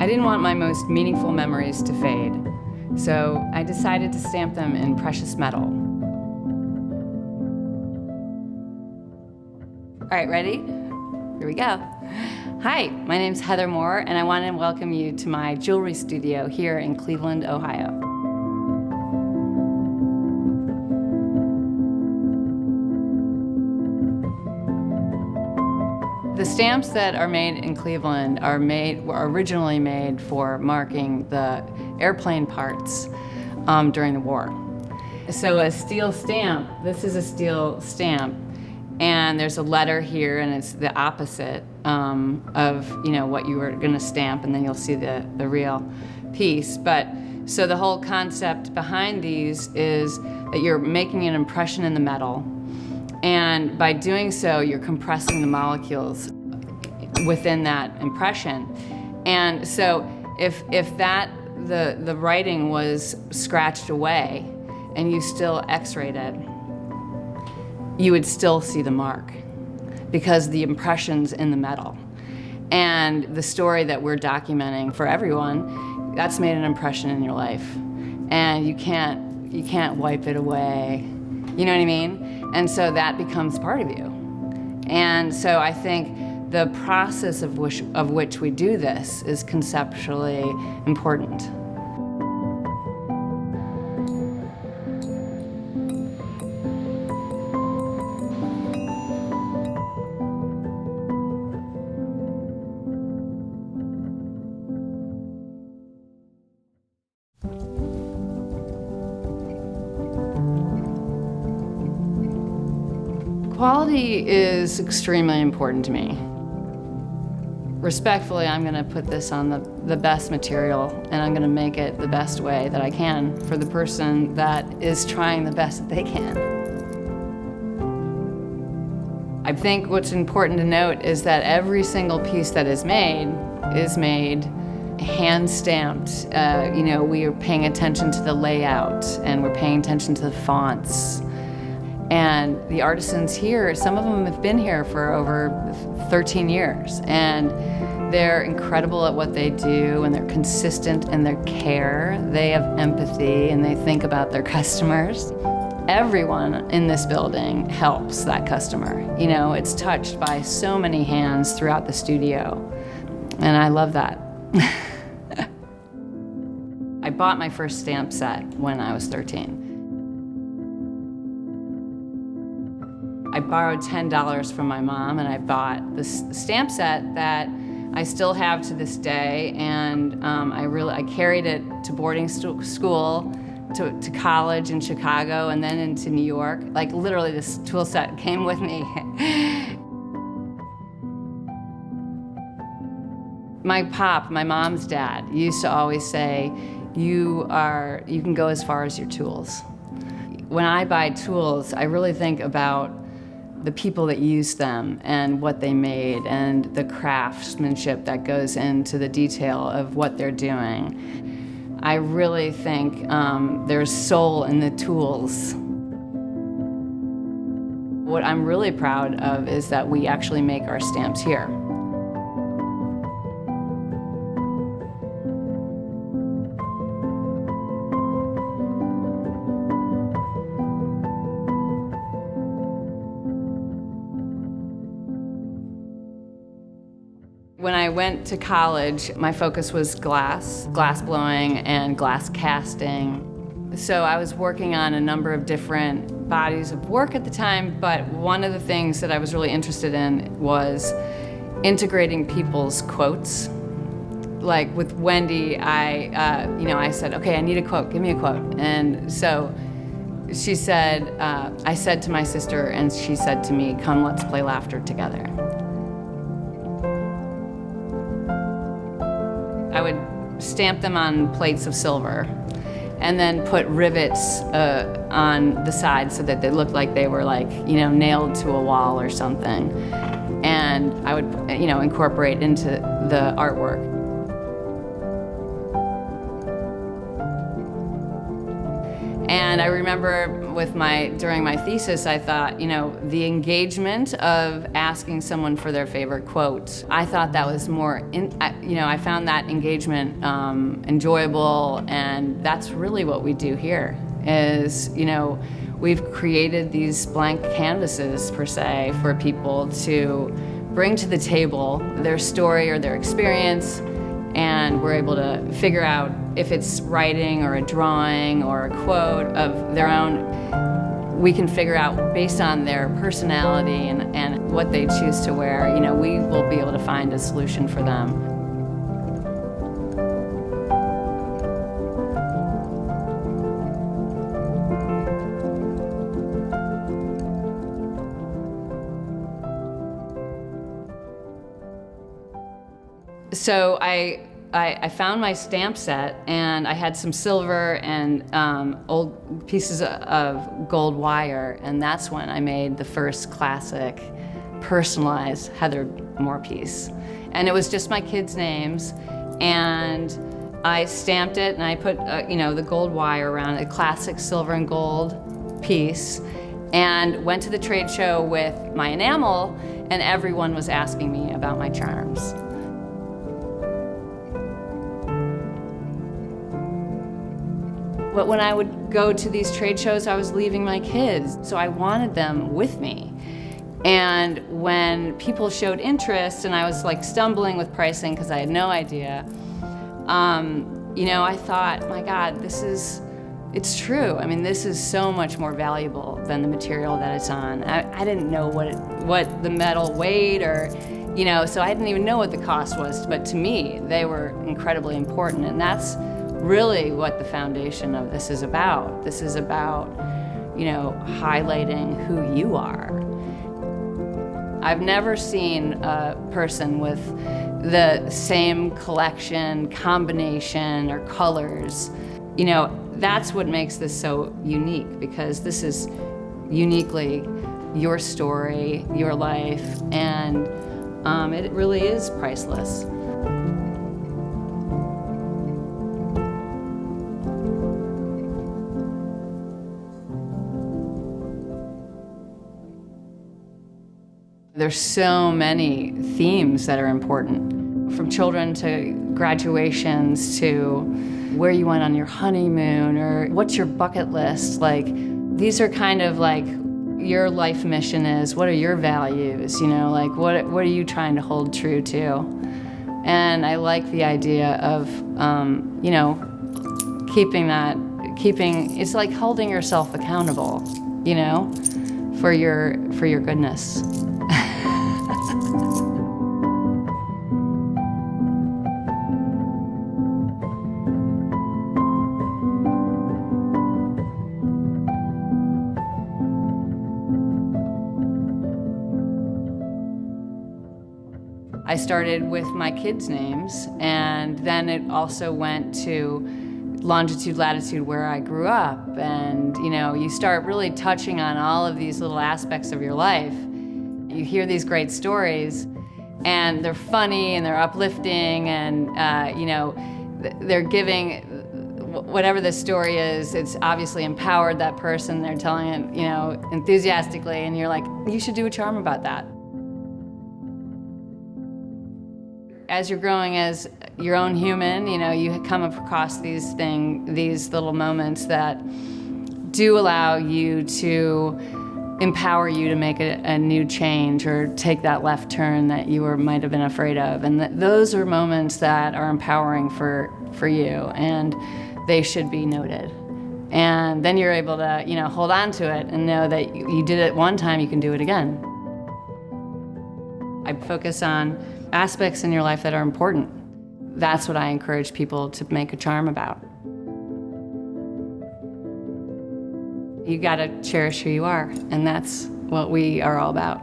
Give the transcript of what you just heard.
I didn't want my most meaningful memories to fade, so I decided to stamp them in precious metal. All right, ready? Here we go. Hi, my name's Heather Moore, and I want to welcome you to my jewelry studio here in Cleveland, Ohio. The stamps that are made in Cleveland were originally made for marking the airplane parts during the war. So a steel stamp, this is a steel stamp, and there's a letter here, and it's the opposite of what you were going to stamp, and then you'll see the real piece. But so the whole concept behind these is that you're making an impression in the metal, and by doing so, you're compressing the molecules within that impression. And so if the writing was scratched away and you still X-rayed it, you would still see the mark because the impression's in the metal. And the story that we're documenting for everyone, that's made an impression in your life. And you can't wipe it away. You know what I mean? And so that becomes part of you. And so I think the process of which we do this is conceptually important. Quality is extremely important to me. Respectfully, I'm going to put this on the best material, and I'm going to make it the best way that I can for the person that is trying the best that they can. I think what's important to note is that every single piece that is made hand-stamped. We are paying attention to the layout, and we're paying attention to the fonts. And the artisans here, some of them have been here for over 13 years, and they're incredible at what they do, and they're consistent in their care. They have empathy, and they think about their customers. Everyone in this building helps that customer. It's touched by so many hands throughout the studio, and I love that. I bought my first stamp set when I was 13. I borrowed $10 from my mom, and I bought this stamp set that I still have to this day, and I carried it to boarding school, to college in Chicago, and then into New York. Like literally, this tool set came with me. My mom's dad, used to always say, you can go as far as your tools. When I buy tools, I really think about the people that use them and what they made and the craftsmanship that goes into the detail of what they're doing. I really think there's soul in the tools. What I'm really proud of is that we actually make our stamps here. When I went to college, my focus was glass blowing and glass casting. So I was working on a number of different bodies of work at the time, but one of the things that I was really interested in was integrating people's quotes. Like with Wendy, I said, okay, I need a quote, give me a quote. And so she said, I said to my sister, and she said to me, come, let's play laughter together. I would stamp them on plates of silver and then put rivets on the sides so that they looked like they were nailed to a wall or something. And I would, incorporate into the artwork. And I remember during my thesis, I thought, the engagement of asking someone for their favorite quote, I thought that was I found that engagement enjoyable, and that's really what we do here is, we've created these blank canvases, per se, for people to bring to the table their story or their experience, and we're able to figure out if it's writing or a drawing or a quote of their own. We can figure out based on their personality and what they choose to wear, we will be able to find a solution for them. So I found my stamp set, and I had some silver and old pieces of gold wire, and that's when I made the first classic personalized Heather Moore piece. And it was just my kids' names, and I stamped it, and I put the gold wire around it, a classic silver and gold piece, and went to the trade show with my enamel, and everyone was asking me about my charms. But when I would go to these trade shows, I was leaving my kids, so I wanted them with me. And when people showed interest, and I was like stumbling with pricing because I had no idea, I thought, my God, it's true. I mean, this is so much more valuable than the material that it's on. I didn't know what the metal weighed so I didn't even know what the cost was, but to me, they were incredibly important, and that's really what the foundation of this is about. This is about, highlighting who you are. I've never seen a person with the same collection, combination, or colors. That's what makes this so unique, because this is uniquely your story, your life, and it really is priceless. There's so many themes that are important, from children to graduations to where you went on your honeymoon or what's your bucket list. These are kind of like your life mission is, what are your values, what are you trying to hold true to? And I like the idea of, it's like holding yourself accountable, for your goodness. I started with my kids' names, and then it also went to longitude, latitude, where I grew up. And you start really touching on all of these little aspects of your life. You hear these great stories, and they're funny and they're uplifting, and they're giving, whatever the story is, it's obviously empowered that person. They're telling it, enthusiastically, and you're like, you should do a charm about that. As you're growing as your own human, you come across these little moments that do allow you to empower you to make a new change or take that left turn that you might have been afraid of. And those are moments that are empowering for you, and they should be noted. And then you're able to, hold on to it and know that you did it one time, you can do it again. I focus on aspects in your life that are important. That's what I encourage people to make a charm about. You gotta cherish who you are, and that's what we are all about.